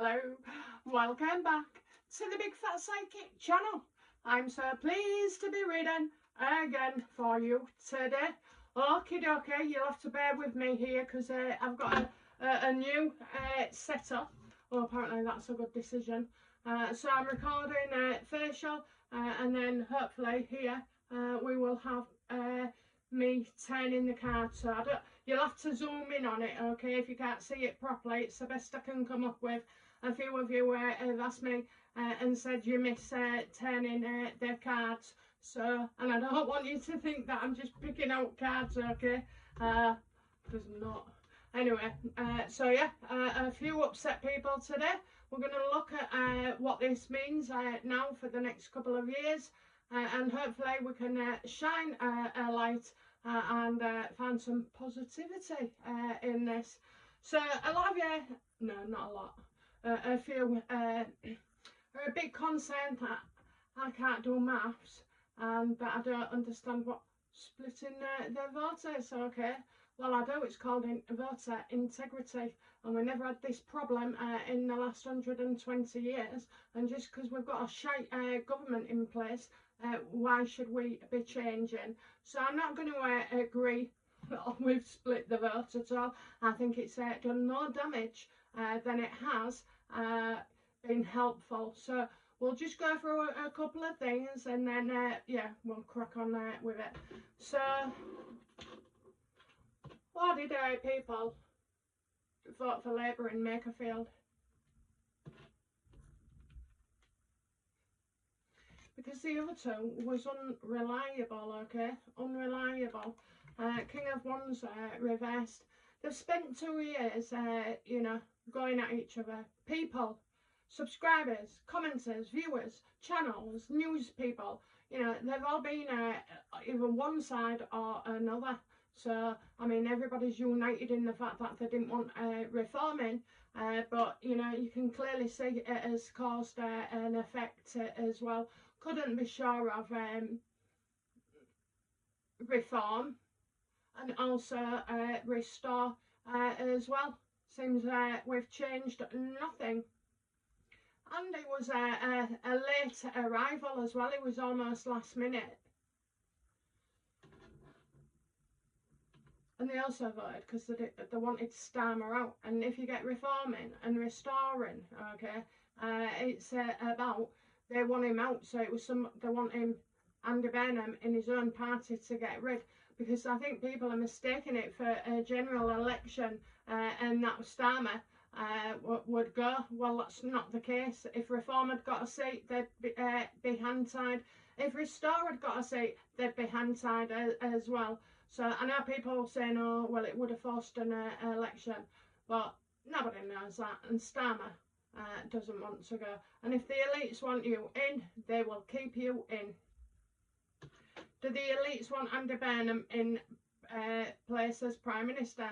Hello, welcome back to the Big Fat Psychic channel. I'm so pleased to be reading again for you today. Okie dokie, you'll have to bear with me here because I've got a new setup. Well, apparently that's a good decision. So I'm recording facial and then hopefully here we will have me turning the card. So you'll have to zoom in on it, okay, if you can't see it properly. It's the best I can come up with. A few of you have asked me and said you miss turning their cards. So, and I don't want you to think that I'm just picking out cards, okay, because I'm not. Anyway, so yeah, a few upset people today. We're going to look at what this means now for the next couple of years, and hopefully we can shine a light and find some positivity in this. So a lot of you, no, not a lot, a few are a bit concerned that I can't do maths and that I don't understand what splitting the vote is. Okay, well I do. It's called voter integrity, and we never had this problem in the last 120 years, and just because we've got a shite government in place, why should we be changing? So I'm not going to agree that we've split the vote at all. I think it's done more damage than it has been helpful. So we'll just go through a couple of things and then yeah, we'll crack on with it. So why did people vote for Labour in Makerfield? Because the other two was unreliable, okay? Unreliable. King of Wands reversed. They've spent 2 years, you know, going at each other. People, subscribers, commenters, viewers, channels, news people, you know, they've all been either one side or another. So, I mean, everybody's united in the fact that they didn't want reforming, but, you know, you can clearly see it has caused an effect as well. Couldn't be sure of reform and also restore as well. Seems we've changed nothing. And it was a late arrival as well. It was almost last minute. And they also voted because they wanted Starmer out. And if you get reforming and restoring, okay, it's about they want him out. So it was they want him, Andy Burnham, in his own party to get rid. Because I think people are mistaking it for a general election and that Starmer would go. Well, that's not the case. If Reform had got a seat, they'd be hand-tied. If Restore had got a seat, they'd be hand-tied as well. So I know people saying, oh, well, it would have forced an election. But nobody knows that. And Starmer doesn't want to go. And if the elites want you in, they will keep you in. Do the elites want Andy Burnham in place as Prime Minister?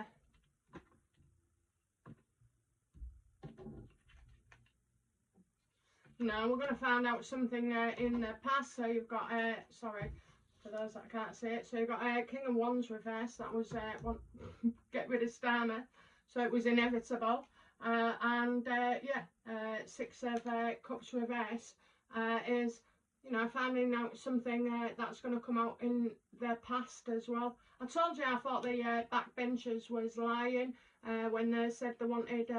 No, we're going to find out something in the past. So you've got, sorry, for those that can't see it. So you've got King of Wands reverse. That was, get rid of Starmer. So it was inevitable. And yeah, Six of Cups reverse is, you know, finding out something that's going to come out in their past as well. I told you I thought the backbenchers was lying when they said they wanted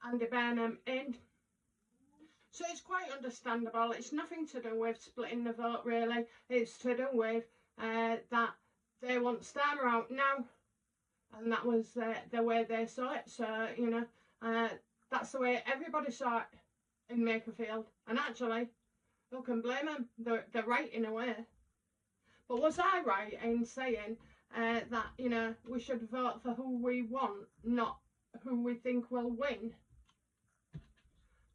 Andy Burnham in. So it's quite understandable. It's nothing to do with splitting the vote, really. It's to do with that they want Starmer out now. And that was the way they saw it. So, you know, that's the way everybody saw it in Makerfield. And actually, who can blame them? They're right in a way. But was I right in saying that, you know, we should vote for who we want, not who we think will win?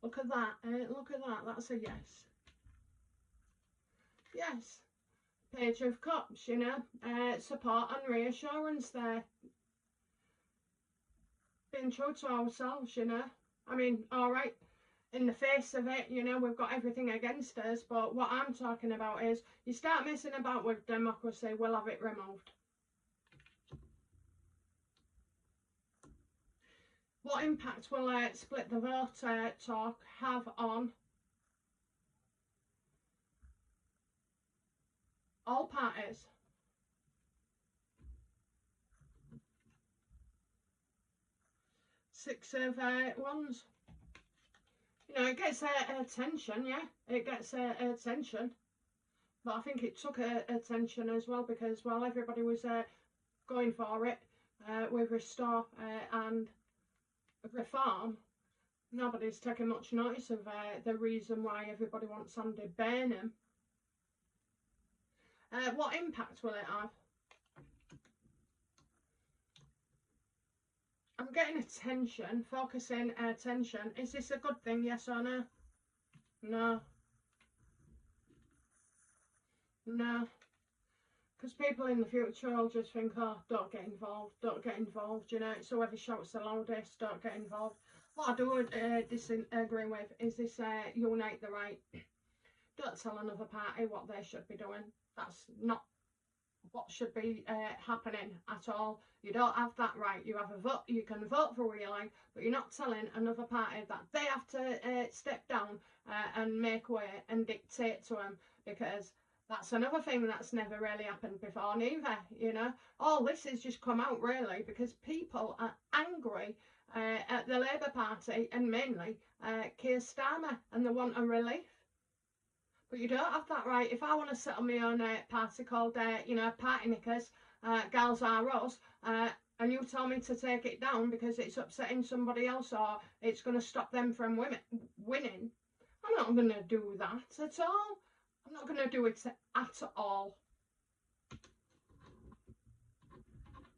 Look at that. Look at that. That's a yes. Yes. Page of Cups, you know. Support and reassurance there. Being true to ourselves, you know. I mean, all right. In the face of it, you know, we've got everything against us, but what I'm talking about is you start messing about with democracy, we'll have it removed. What impact will split the vote talk have on all parties? Six of Wands. You know, it gets attention, yeah. It gets attention. But I think it took attention as well because while everybody was going for it with Restore and Reform, nobody's taken much notice of the reason why everybody wants Andy Burnham. What impact will it have? I'm getting attention, focusing attention. Is this a good thing, yes or no? No. No. Because people in the future will just think, oh, don't get involved, you know, it's whoever shouts the loudest, don't get involved. What I do disagree with is this unite the right. Don't tell another party what they should be doing. That's not what should be happening at all. You don't have that right. You have a vote. You can vote for Healey, but you're not telling another party that they have to step down and make way and dictate to them, because that's another thing that's never really happened before neither, you know. All this has just come out really because people are angry at the Labour Party and mainly Keir Starmer, and they want a relief. But you don't have that right. If I want to set on my own party called, you know, Party Knickers, Gals Are Us, and you tell me to take it down because it's upsetting somebody else or it's going to stop them from winning, I'm not going to do that at all. I'm not going to do it at all.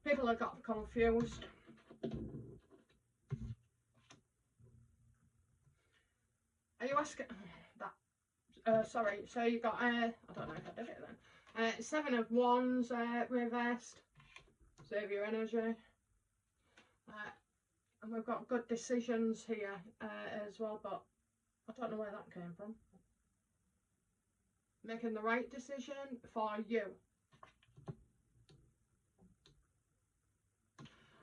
People have got confused. Are you asking... sorry, so you got, I don't know if I did it then. Seven of Wands reversed. Save your energy. And we've got good decisions here as well, but I don't know where that came from. Making the right decision for you.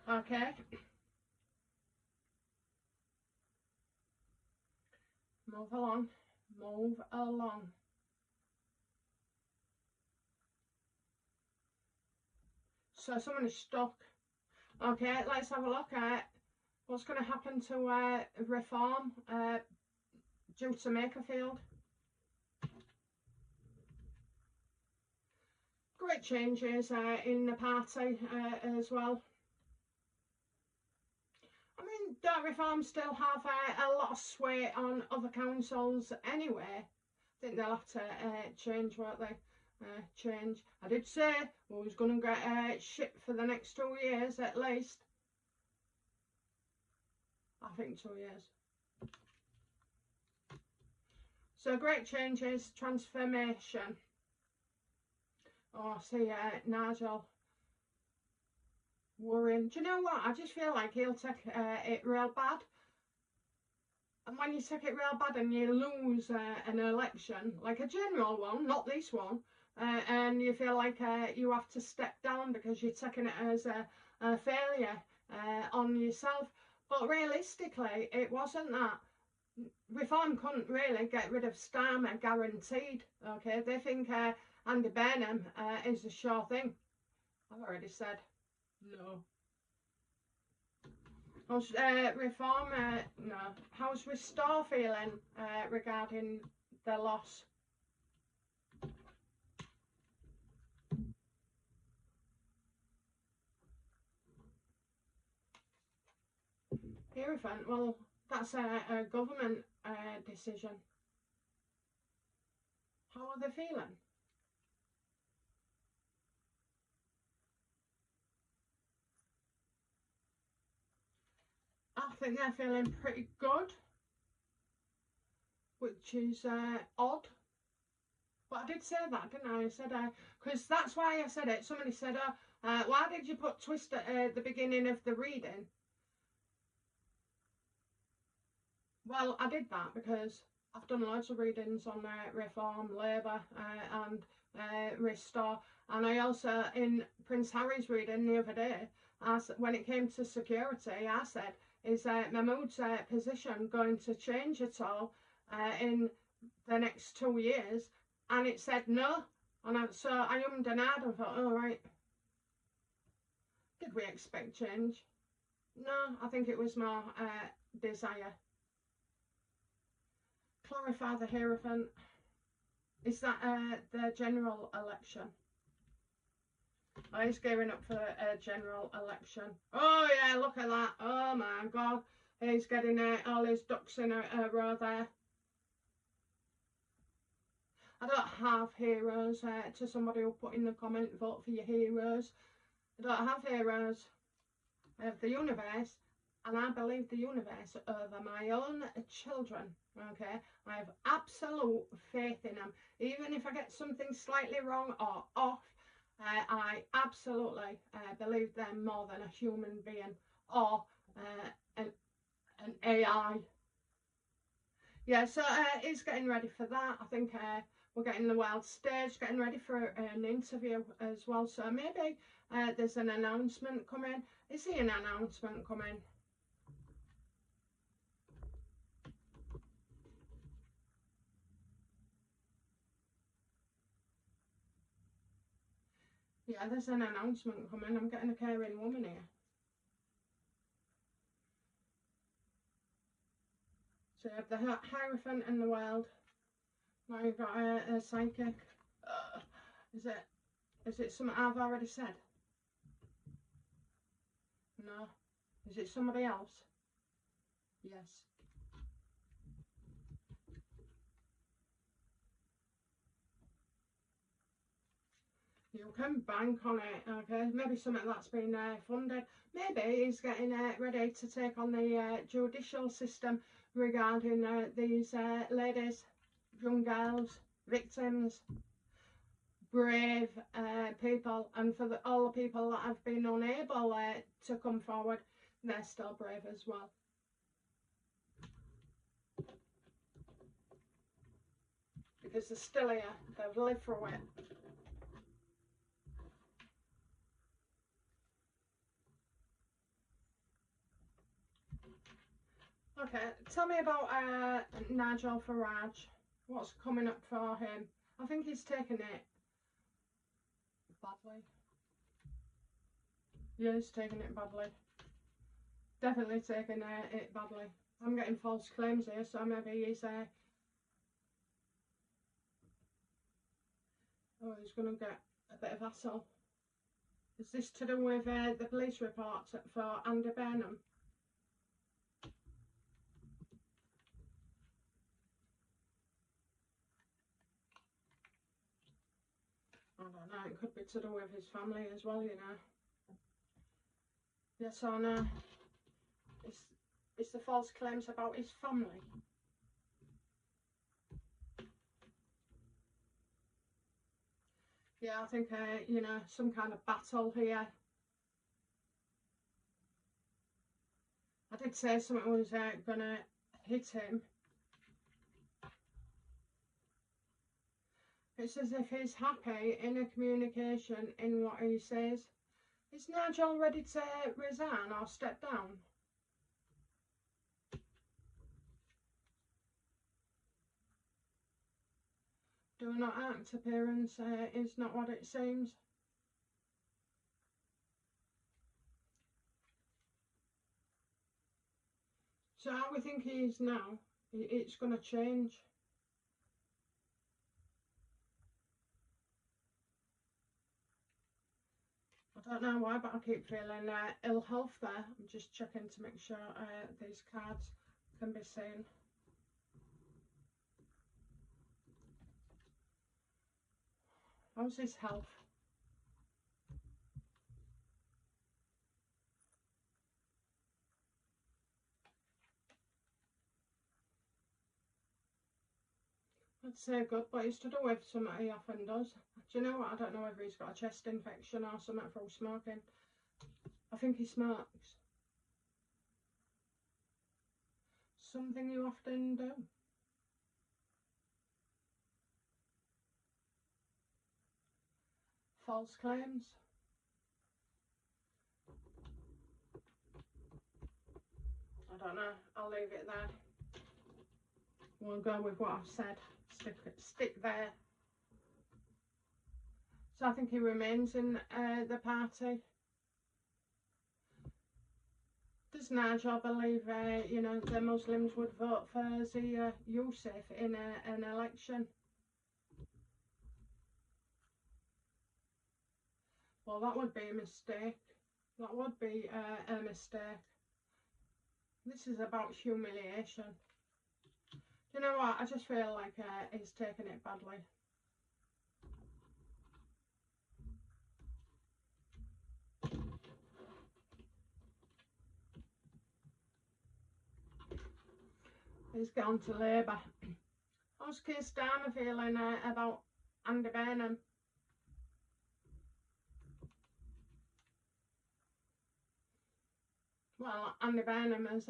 Okay. Move along. Move along. So someone is stuck. Okay, let's have a look at what's going to happen to Reform due to Makerfield. Great changes in the party as well. I mean, don't Reform still have a lot of sway on other councils anyway? I think they'll have to change, won't they? Change. I did say we was going to get shit for the next 2 years at least. I think 2 years. So great changes, transformation. Oh, I see Nigel worrying. Do you know what? I just feel like he'll take it real bad. And when you take it real bad and you lose an election, like a general one, not this one, and you feel like you have to step down because you're taking it as a failure on yourself. But realistically, it wasn't that. Reform couldn't really get rid of Starmer, guaranteed. Okay, they think Andy Burnham is a sure thing. I've already said no. How's Reform? No. How's Restore feeling regarding the loss? Hierophant, well, that's a government decision. How are they feeling? I think they're feeling pretty good, which is odd. But I did say that, didn't I? I said, because that's why I said it. Somebody said, why did you put twist at the beginning of the reading? Well, I did that because I've done loads of readings on Reform, Labour and Restore. And I also, in Prince Harry's reading the other day, when it came to security, I said, is Mahmoud's position going to change at all in the next 2 years? And it said no. And so I ummed and ahed and thought, oh right, did we expect change? No, I think it was more desire. Clarify the Hierophant. Is that the general election? Oh, he's gearing up for a general election. Oh yeah, look at that. Oh my God. He's getting all his ducks in a row there. I don't have heroes. To somebody who put in the comment, vote for your heroes. I don't have heroes. I have the universe, and I believe the universe over my own children. Okay, I have absolute faith in them. Even if I get something slightly wrong or off, I absolutely believe they're more than a human being or an AI. Yeah, so he's getting ready for that. I think we're getting the world stage, getting ready for an interview as well. So maybe there's an announcement coming. Is he an announcement coming? Yeah, there's an announcement coming. I'm getting a caring woman here. So you have the Hierophant in the world. Now you've got a psychic. Is it something I've already said? No. Is it somebody else? Yes. You can bank on it, okay? Maybe something that's been funded. Maybe he's getting ready to take on the judicial system regarding these ladies, young girls, victims, brave people, and for all the people that have been unable to come forward, they're still brave as well. Because they're still here, they've lived through it. Okay, tell me about Nigel Farage. What's coming up for him? I think he's taken it badly. Yeah, he's taking it badly. Definitely taking it badly. I'm getting false claims here, so maybe he's oh, he's going to get a bit of hassle. Is this to do with the police report for Andy Burnham? I don't know, it could be to do with his family as well, you know. Yes or no? It's the false claims about his family. Yeah, I think, you know, some kind of battle here. I did say something was going to hit him. It's as if he's happy in a communication in what he says. Is Nigel ready to resign or step down? Do not act appearance is not what it seems. So how we think he is now, it's going to change. I don't know why, but I keep feeling ill health there. I'm just checking to make sure these cards can be seen. How's his health? I'd say good, but he's to do with something he often does. Do you know what? I don't know whether he's got a chest infection or something from smoking. I think he smokes. Something you often do. False claims. don't know. I'll leave it there. We'll go with what I've said. Stick there. So I think he remains in the party. Does Nigel believe, you know, the Muslims would vote for Zia Yusuf in an election? Well, that would be a mistake. That would be a mistake. This is about humiliation. You know what? I just feel like he's taking it badly. He's gone to Labour. How's Keir Starmer feeling about Andy Burnham? Well, Andy Burnham has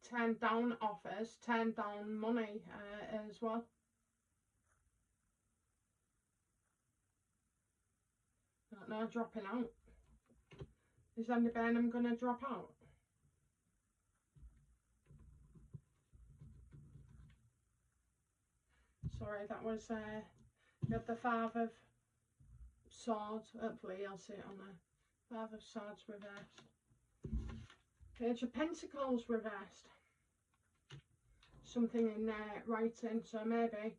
turned down offers, turned down money as well. No, dropping out. Is Andy Burnham going to drop out? Sorry, that was you had the Five of Swords. Hopefully you'll see it on there. Five of Swords reversed. Page of Pentacles reversed. Something in writing, so maybe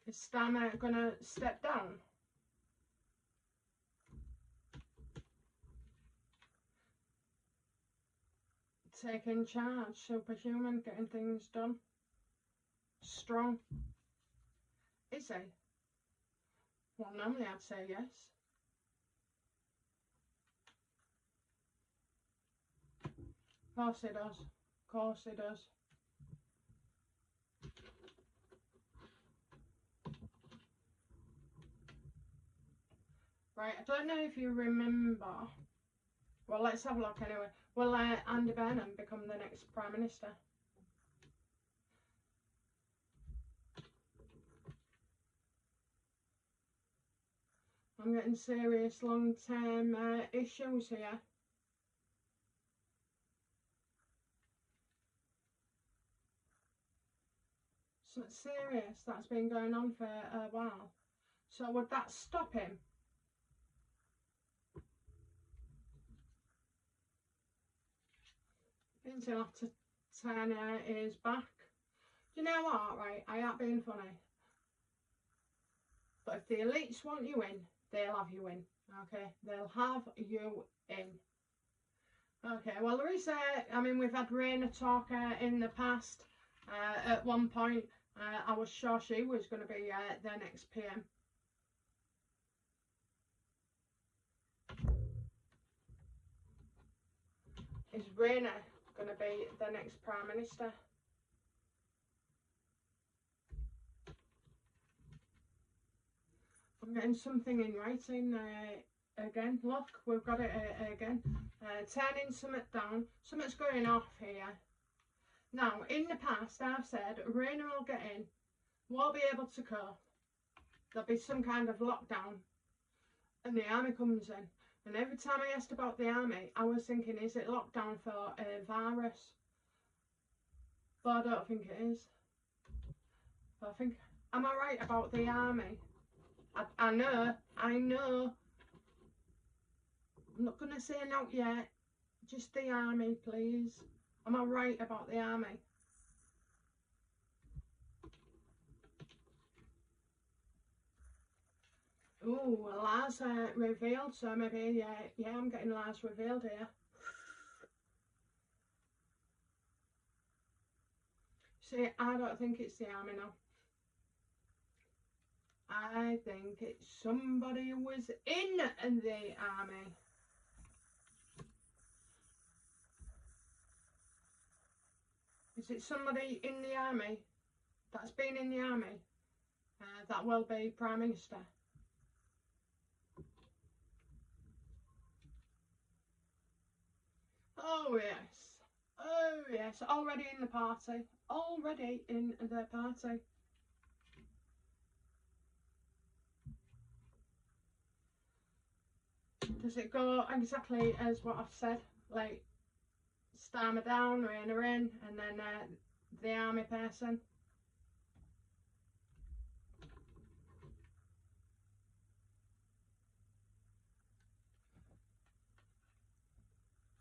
is Starmer going to step down? Taking charge, superhuman, getting things done. Strong. Is he? Well, normally I'd say yes. Of course he does. Of course he does. Right, I don't know if you remember. Well, let's have a look anyway. Will Andy Burnham become the next Prime Minister? I'm getting serious long-term issues here. So it's serious. That's been going on for a while. So would that stop him? Means he'll have to turn his back. Do you know what, right? I ain't being funny. But if the elites want you in, they'll have you in. Okay? They'll have you in. Okay, well there is, I mean, we've had Raina talk in the past. At one point, I was sure she was going to be their next PM. Is Raina going to be the next Prime Minister? I'm getting something in writing again. Look, we've got it again. Turning something down. Something's going off here. Now, in the past, I've said Raina will get in, won't be able to cope. There'll be some kind of lockdown, and the army comes in. And every time I asked about the army, I was thinking, is it lockdown for a virus? But I don't think it is. But I think, am I right about the army? I know. I'm not going to say not yet. Just the army, please. Am I right about the army? Ooh, Lars revealed, so maybe, yeah, I'm getting Lars revealed here. See, I don't think it's the army now. I think it's somebody who was in the army. Is it somebody in the army that's been in the army that will be Prime Minister? Oh yes, oh yes, already in the party, already in the party. Does it go exactly as what I've said? like Starmer down, Raina in, and then the army person.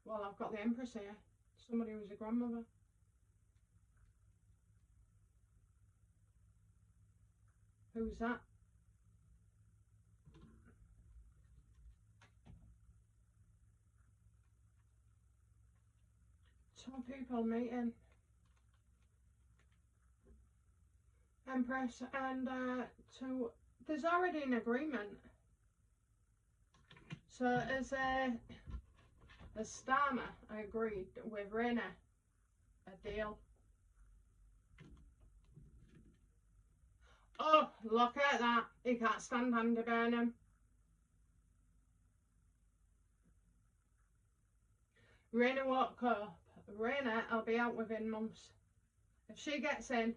Well, I've got the Empress here. Somebody who's a grandmother. Who's that? Two people meeting. Empress and two. There's already an agreement. So as Starmer agreed with Raina a deal. Oh, look at that. He can't stand Andy Burnham. Raina won't cope. Raina, I'll be out within months. If she gets in,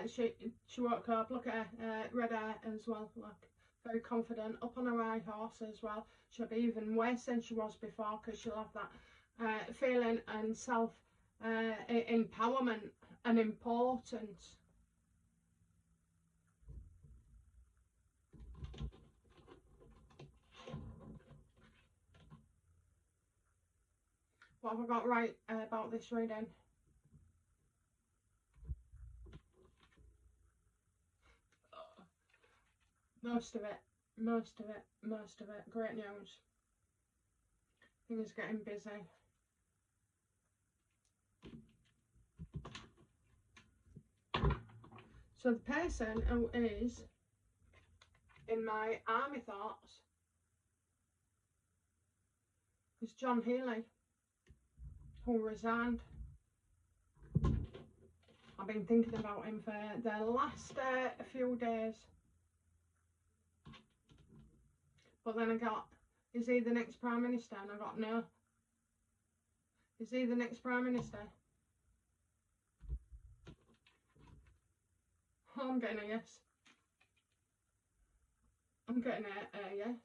she won't cope. Look at her, red hair as well. Look, very confident, up on her high horse as well. She'll be even worse than she was before because she'll have that feeling and self empowerment and importance. What have I got right about this reading? Most of it. Great news. Things getting busy. So the person who is in my army thoughts is John Healey, who resigned. I've been thinking about him for the last few days. But then I got, is he the next Prime Minister? And I got, no. Is he the next Prime Minister? Oh, I'm getting a yes. I'm getting a yes.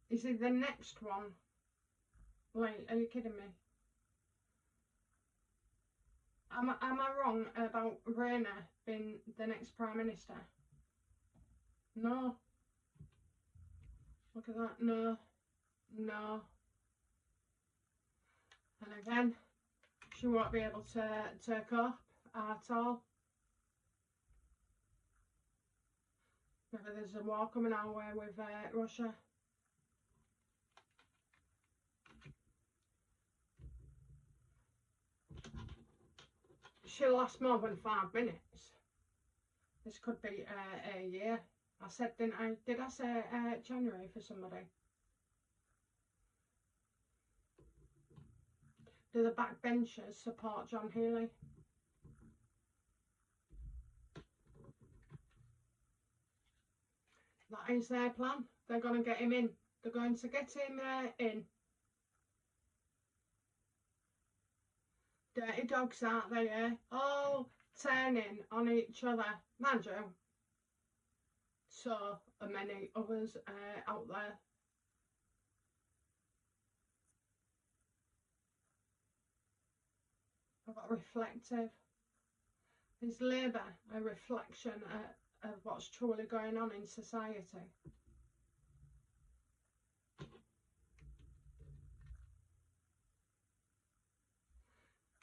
Is he the next one? Wait, are you kidding me? Am I wrong about Raina being the next Prime Minister? No. Look at that. No. No. And again, she won't be able to cope at all. Maybe there's a war coming our way with Russia. She'll last more than 5 minutes. This could be a year. I said, didn't I? Did I say January for somebody? Do the backbenchers support John Healey? That is their plan. They're going to get him in. They're going to get him in. Dirty dogs, aren't they? All turning on each other. Mind you, so are many others out there. I've got reflective. Is Labour a reflection of what's truly going on in society?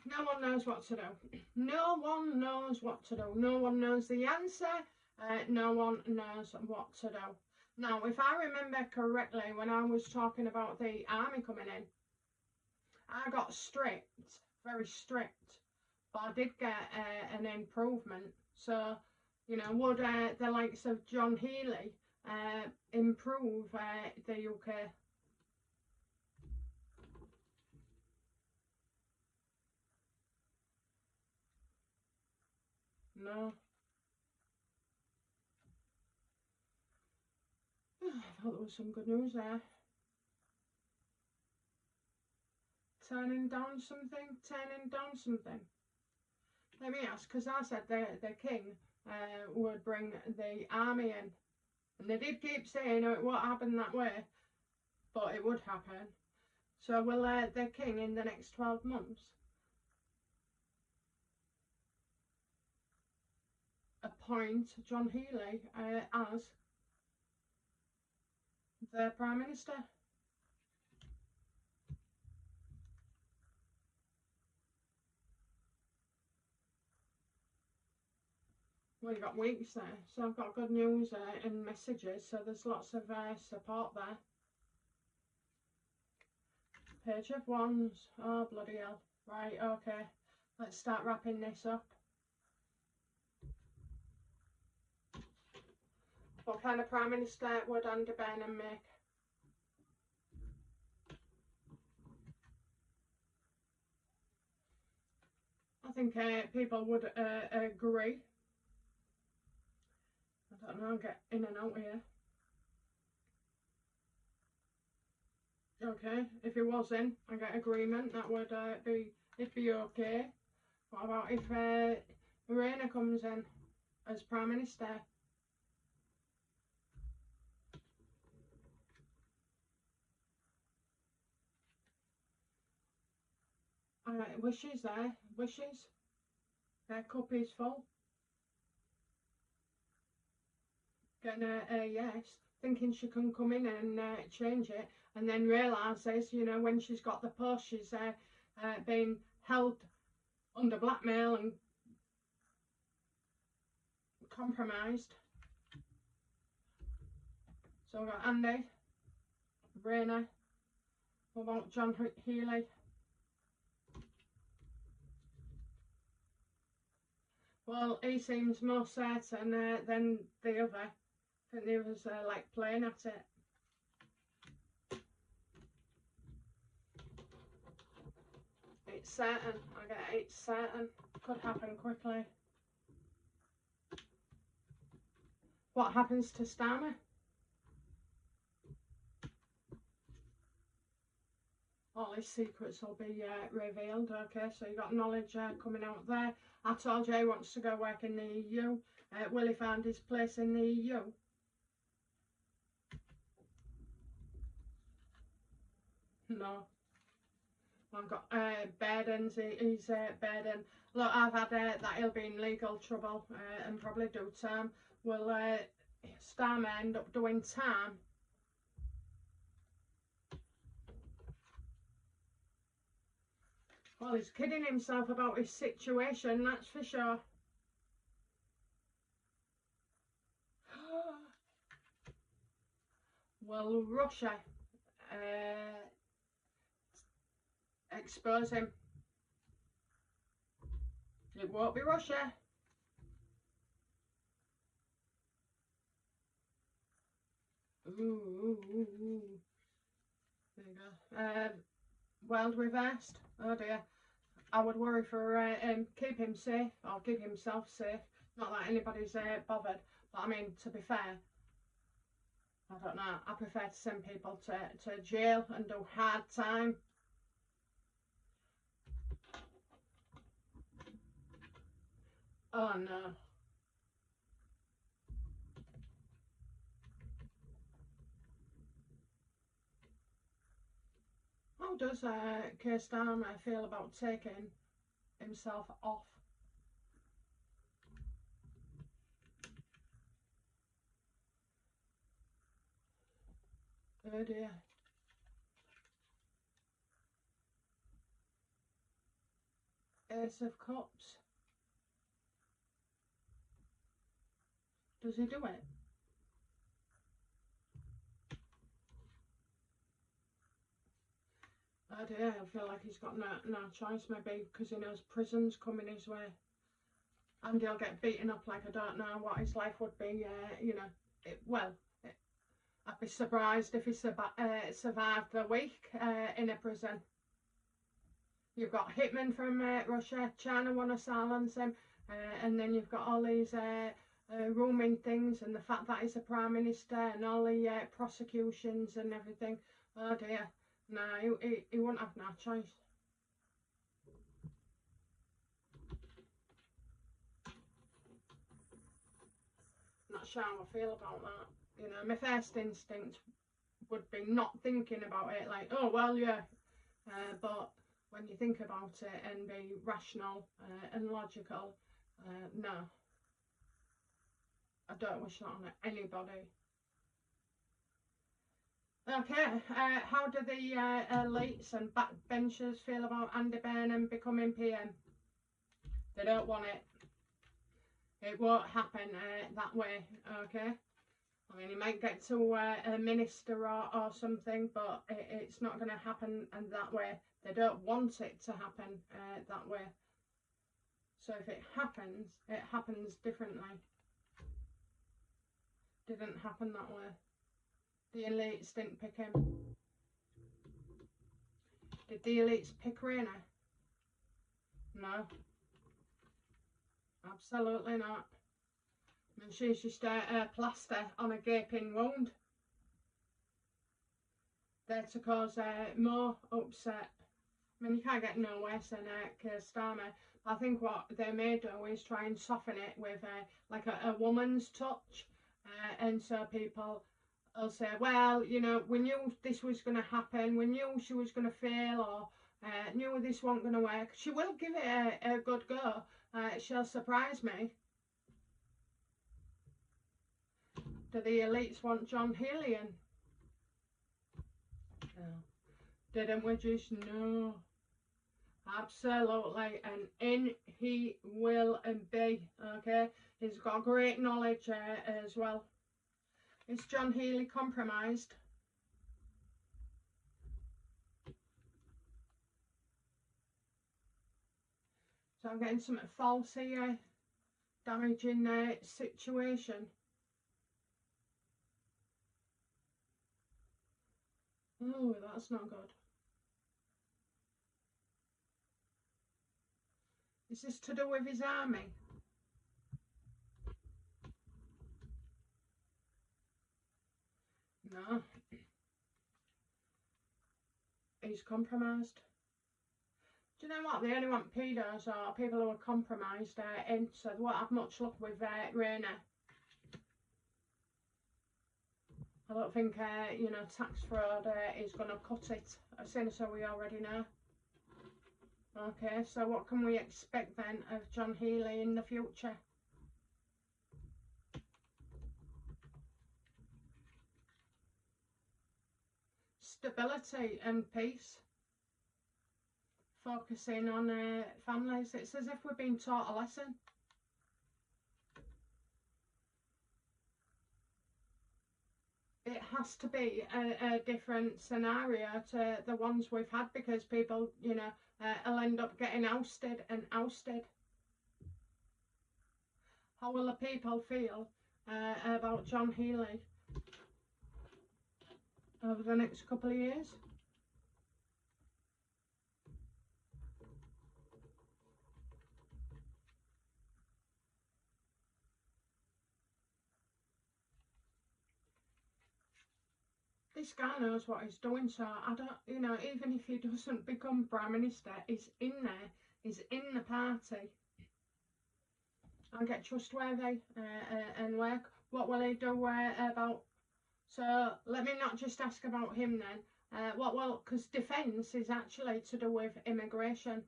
No one knows what to do. No one knows what to do. No one knows the answer. No one knows what to do. Now, if I remember correctly, when I was talking about the army coming in, I got strict, very strict, but I did get an improvement. So, you know, would the likes of John Healey improve the UK? No. I thought there was some good news there. Turning down something, turning down something. Let me ask, because I said the king would bring the army in. And they did keep saying, oh, it won't happen that way, but it would happen. So will the king in the next 12 months appoint John Healey as the Prime Minister? Well, you've got weeks there, so I've got good news in messages, so there's lots of support there. Page of Wands. Oh, bloody hell. Right, okay. Let's start wrapping this up. What kind of Prime Minister would Andy Burnham make? I think people would agree. I don't know, get in and out here. Okay, if it was in, I get agreement, that would it'd be okay. What about if Rhaena comes in as Prime Minister? Wishes there, wishes. Their cup is full. Getting a yes, thinking she can come in and change it, and then realises, you know, when she's got the post, she's being held under blackmail and compromised. So we've got Andy, Rhaena. What about John Healey? Well, he seems more certain than the other. I think the others like playing at it. It's certain. I get it's certain. Could happen quickly. What happens to Starmer? All his secrets will be revealed. Okay, so you got knowledge coming out there. I told you he wants to go work in the EU. Will he find his place in the EU? No. I've got burdens. He's burden. Look, I've had that he'll be in legal trouble and probably do time. Will Starmer end up doing time? Well, he's kidding himself about his situation, that's for sure. Well, Russia expose him. It won't be Russia. Ooh. There you go. World reversed. Oh dear. I would worry for keep him safe, or keep himself safe. Not that anybody's bothered, but I mean, to be fair, I don't know, I prefer to send people to jail and do hard time. Oh no. How does Keir Starmer feel about taking himself off? Oh dear. Ace of Cups. Does he do it? Oh dear, I feel like he's got no choice, maybe because he knows prison's coming his way. And he'll get beaten up like I don't know what his life would be, you know. I'd be surprised if he survived the week in a prison. You've got hitmen from Russia, China want to silence him, and then you've got all these roaming things, and the fact that he's a Prime Minister and all the prosecutions and everything. Oh dear, no, he won't have no choice. sure how I feel about that. You know, my first instinct would be not thinking about it, like, oh, well, yeah. But when you think about it and be rational and logical, no. I don't wish that on anybody. Okay, how do the elites and backbenchers feel about Andy Burnham becoming PM? They don't want it. It won't happen that way, okay? I mean, he might get to a minister or something, but it's not going to happen and that way. They don't want it to happen that way. So if it happens differently. Didn't happen that way. The elites didn't pick him. Did the elites pick Raina? No. Absolutely not. I mean, she's just a plaster on a gaping wound. There to cause more upset. I mean, you can't get no worse than Keir Starmer. I think what they may do is try and soften it with like a woman's touch. And so people will say, well, you know, we knew this was going to happen. We knew she was going to fail, or knew this wasn't going to work. She will give it a good go. She'll surprise me. Do the elites want John Healey in? No. Didn't we just? No. Absolutely. And in he will be. Okay. He's got great knowledge as well. Is John Healey compromised? So I'm getting something false here. Damaging situation. Oh, that's not good. Is this to do with his army? No. He's compromised. Do you know what? They only want pedos or people who are compromised in, so they won't have much luck with Raina. I don't think, you know, tax fraud is going to cut it. I've seen so we already know. Okay, so what can we expect then of John Healey in the future? Stability and peace. Focusing on families. It's as if we're being taught a lesson. It has to be a different scenario to the ones we've had, because people, you know, will end up getting ousted and ousted. How will the people feel about John Healey over the next couple of years? This guy knows what he's doing, so I don't, you know, even if he doesn't become Prime Minister, he's in there, he's in the party. I'll get trustworthy and work. What will he do about? So let me not just ask about him then. What will, because defence is actually to do with immigration.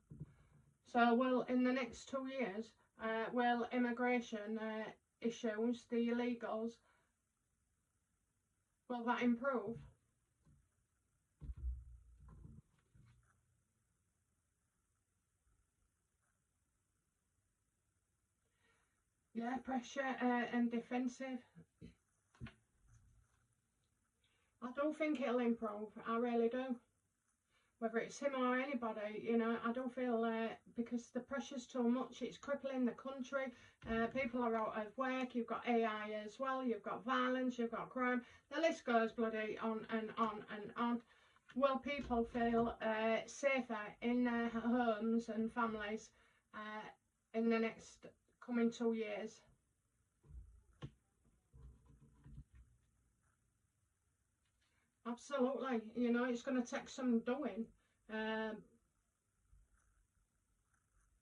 So will, in the next 2 years, will immigration issues, the illegals, will that improve? Yeah, pressure and defensive. I do think it'll improve. I really do. Whether it's him or anybody, you know, I do feel because the pressure's too much, it's crippling the country. People are out of work, you've got AI as well, you've got violence, you've got crime. The list goes bloody on and on and on. Will people feel safer in their homes and families in the next coming 2 years? Absolutely. You know, it's going to take some doing.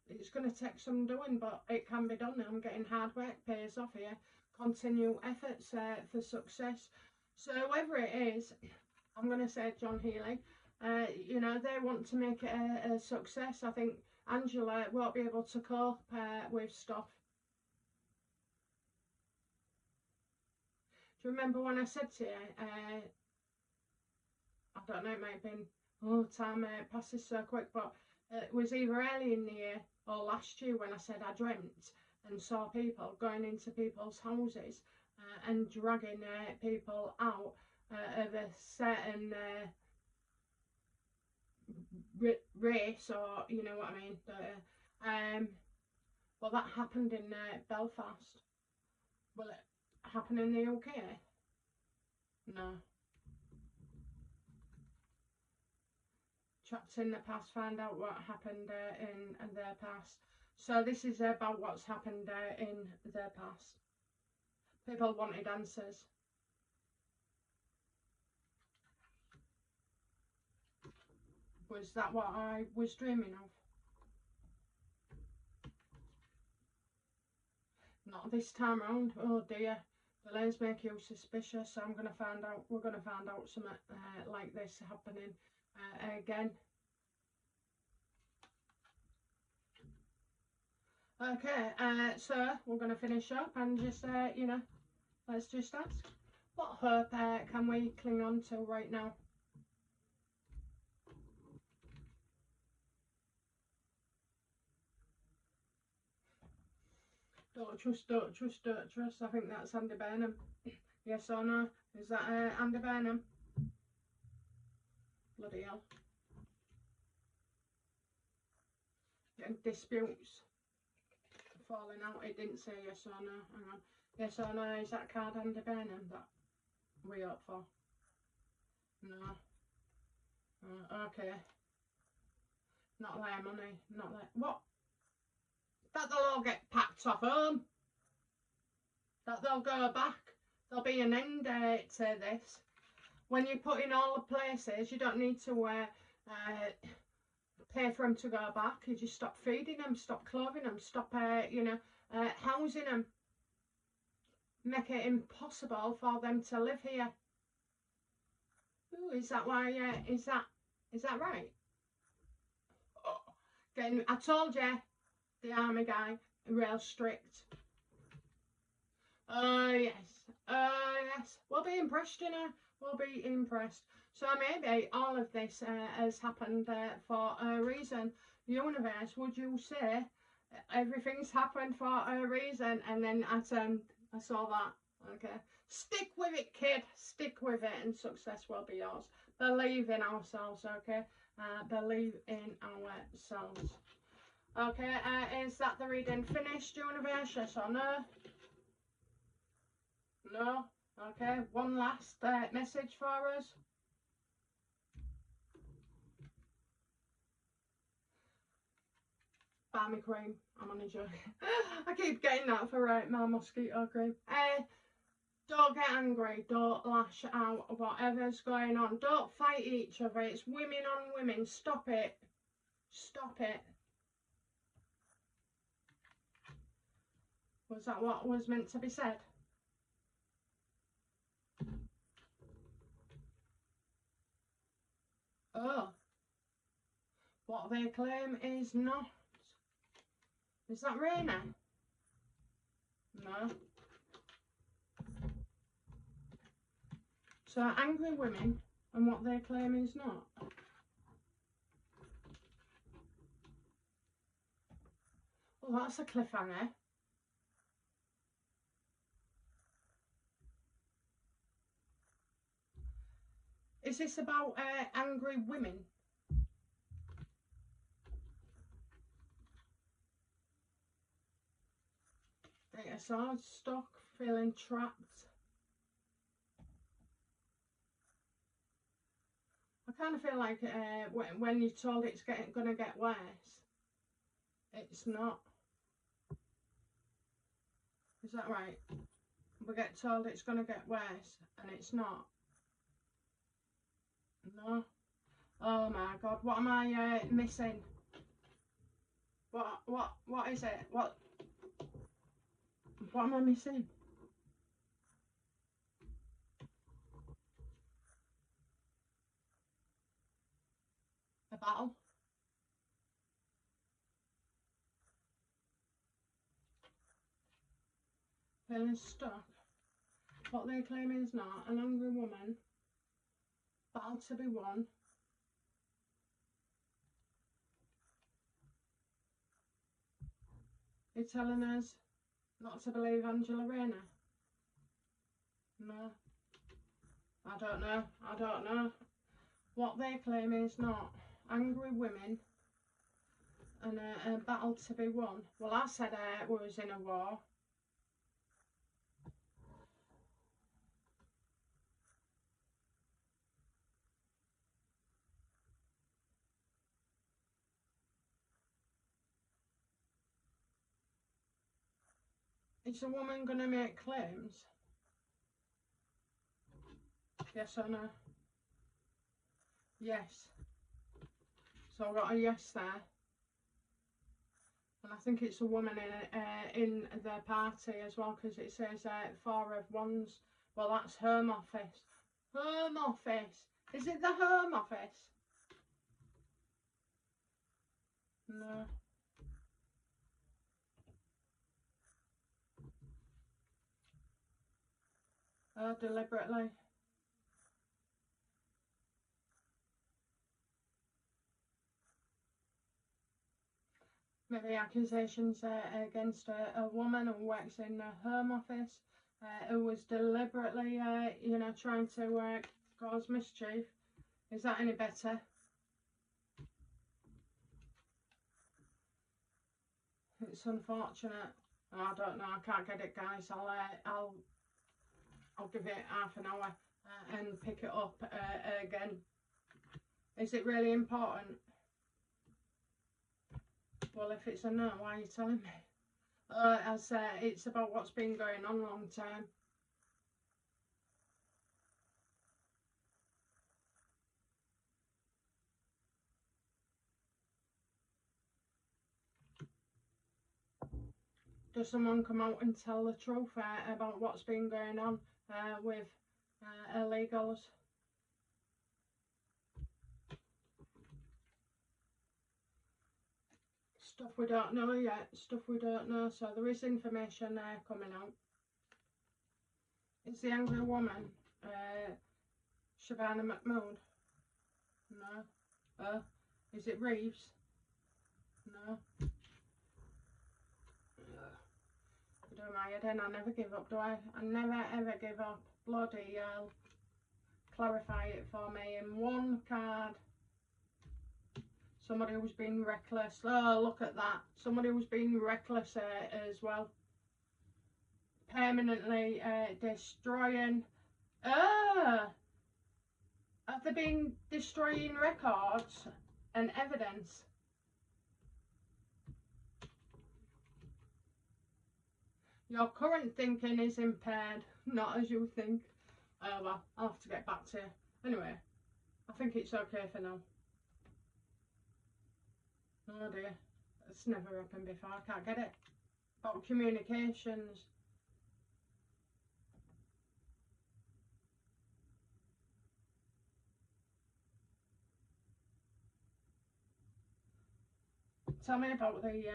It's going to take some doing, but it can be done. I'm getting hard work pays off here. continue efforts for success. So whoever it is, I'm going to say John Healey, you know, they want to make it a success. I think Angela won't be able to cope with stuff. Do you remember when I said to you, I don't know, it might have been, oh, time passes so quick, but it was either early in the year or last year when I said I dreamt and saw people going into people's houses and dragging people out of a certain race, or you know what I mean. Well, that happened in Belfast. Will it happen in the UK? No. Trapped in the past, find out what happened in their past. So this is about what's happened in their past. People wanted answers. Was that what I was dreaming of? Not this time round. Oh dear. Delays make you suspicious, so I'm going to find out. We're going to find out something like this happening again. Okay, so we're going to finish up and just, you know, let's just ask, what hope can we cling on to right now? Don't trust, don't trust, don't trust. I think that's Andy Burnham. Yes or no? Is that Andy Burnham? Bloody hell. Getting disputes. Falling out. It didn't say yes or no. Hang on. Yes or no? Is that card Andy Burnham that we up for? No. Okay. Not their money. Not their... What? That they'll all get packed off home. That they'll go back. There'll be an end to this. When you put in all the places, you don't need to pay for them to go back. You just stop feeding them, stop clothing them, stop, you know, housing them. Make it impossible for them to live here. Ooh, is that why? Is that right? Oh, again, I told you, the army guy, real strict. Oh yes, oh yes. We'll be impressed, you know. We'll be impressed. So maybe all of this has happened for a reason. Universe, would you say everything's happened for a reason? And then I saw that. Okay, stick with it, kid. Stick with it, and success will be yours. Believe in ourselves. Okay, believe in ourselves. Okay, is that the reading finished, universe? Yes or no? No? Okay, one last message for us. Buy me cream. I'm on a joke. I keep getting that for my mosquito cream. Don't get angry. Don't lash out. Whatever's going on. Don't fight each other. It's women on women. Stop it. Stop it. Was that what was meant to be said? Oh. What they claim is not. Is that Raina? No. So angry women and what they claim is not. Well, that's a cliffhanger. Is this about angry women? A sword, stuck, feeling trapped. I kind of feel like when you're told it's going to get worse, it's not. Is that right? We get told it's going to get worse and it's not. No. Oh my God, what am I missing? What is it? What am I missing? Feeling stuck. What they claim is not. An angry woman. Battle to be won. You're telling us not to believe Angela Rayner? No. I don't know. I don't know. What they claim is not. Angry women and a battle to be won. Well, I said we was in a war. Is a woman going to make claims? Yes or no? Yes. So I've got a yes there. And I think it's a woman in their party as well, because it says 4 of Wands. Well, that's Home Office. Home Office. Is it the Home Office? No. Deliberately. Maybe accusations against a woman who works in the Home Office, who was deliberately, you know, trying to cause mischief. Is that any better? It's unfortunate. I don't know. I can't get it, guys. I'll give it half an hour and pick it up again. Is it really important? Well, if it's a no, why are you telling me? As it's about what's been going on a long time. Does someone come out and tell the truth about what's been going on with illegals? Stuff we don't know yet, stuff we don't know. So there is information coming out. Is the angry woman Shavana McMood? No. Is it Reeves? No. I do my head in. I never give up, do I? I never ever give up. Bloody hell. Clarify it for me in one card. Somebody who's been reckless. Oh, look at that. Somebody who's been reckless as well. Permanently destroying. Have they been destroying records and evidence? Your current thinking is impaired, not as you think. Well, I'll have to get back to you. Anyway, I think it's okay for now. Oh dear, it's never happened before. I can't get it. About communications. Tell me about the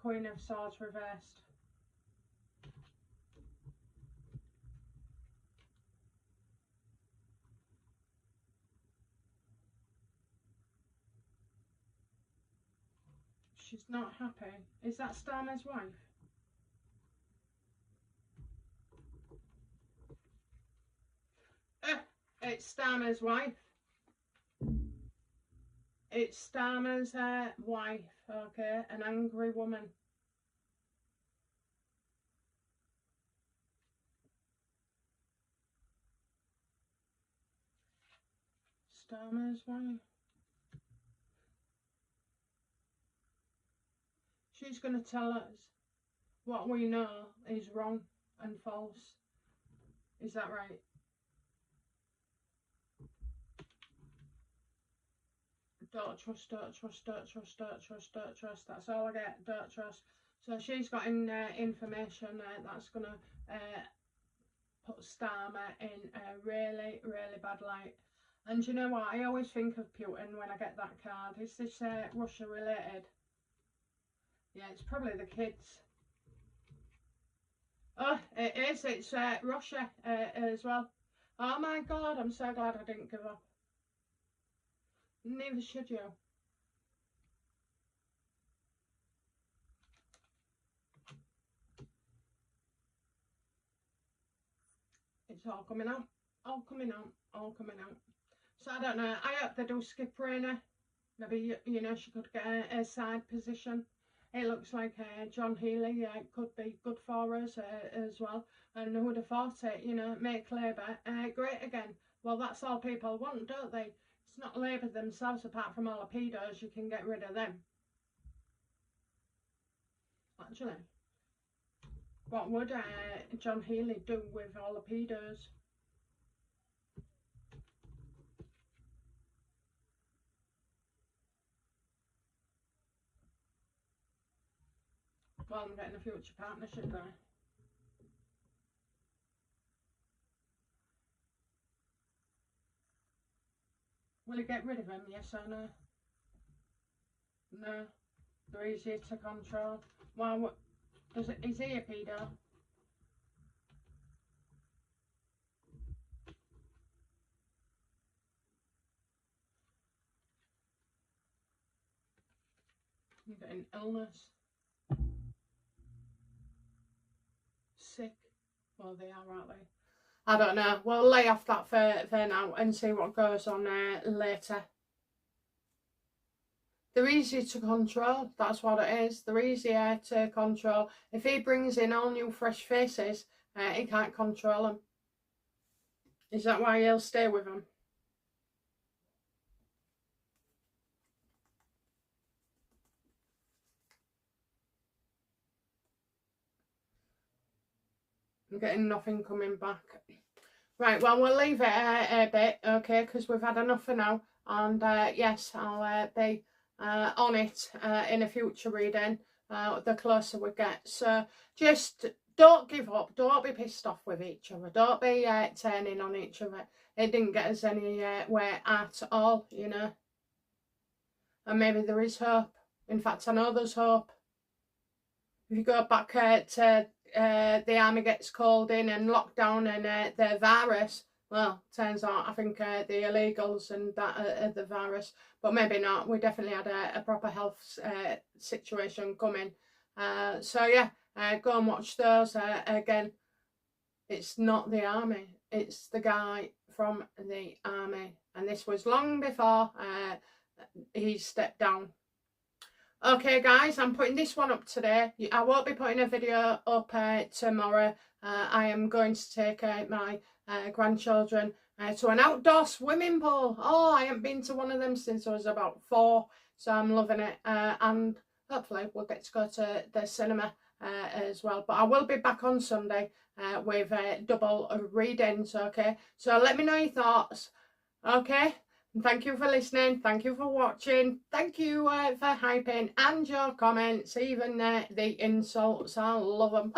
Queen of Swords reversed. She's not happy. Is that Starmer's wife? It's Starmer's wife. It's Starmer's wife, okay? An angry woman. Starmer's wife. She's going to tell us what we know is wrong and false. Is that right? Don't trust, don't trust, don't trust, don't trust, don't trust. That's all I get, don't trust. So she's got information that's going to put Starmer in a really, really bad light. And you know what? I always think of Putin when I get that card. Is this Russia related? Yeah, it's probably the kids. Oh, it is. It's Russia as well. Oh my God, I'm so glad I didn't give up. Neither should you. It's all coming out. All coming out. All coming out. So I don't know. I hope they do skip Rainer. Maybe, you know, she could get a side position. It looks like John Healey could be good for us as well. And who would have thought it, you know, make Labour great again. Well, that's all people want, don't they? It's not Labour themselves, apart from all the pedos, you can get rid of them. Actually, what would John Healey do with all the pedos? Well, I'm getting a future partnership there. Will he get rid of him, yes or no? No. They're easier to control. Well, is he a pedo? You're getting illness. Sick. Well, they are, aren't they? I don't know. We'll lay off that for now and see what goes on later. They're easy to control. That's what it is. They're easier to control. If he brings in all new fresh faces, he can't control them. Is that why he'll stay with them? I'm getting nothing coming back. Right, well, we'll leave it a bit, okay, because we've had enough for now. And yes, I'll be on it in a future reading the closer we get. So just don't give up. Don't be pissed off with each other. Don't be turning on each other. It didn't get us anywhere at all, you know. And maybe there is hope. In fact, I know there's hope. If you go back to the army gets called in and locked down and the virus, well, turns out I think the illegals and that are the virus, but maybe not. We definitely had a proper health situation coming. So yeah, go and watch those. Again, it's not the army, it's the guy from the army, and this was long before he stepped down. Okay guys, I'm putting this one up today. I won't be putting a video up tomorrow. I am going to take my grandchildren to an outdoor swimming pool. Oh, I haven't been to one of them since I was about 4, so I'm loving it. And hopefully we'll get to go to the cinema as well. But I will be back on Sunday with double readings, okay? So let me know your thoughts, okay? Thank you for listening. Thank you for watching. Thank you for hyping and your comments, even the insults. I love them.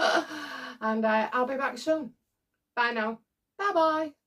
And I'll be back soon. Bye now. Bye-bye.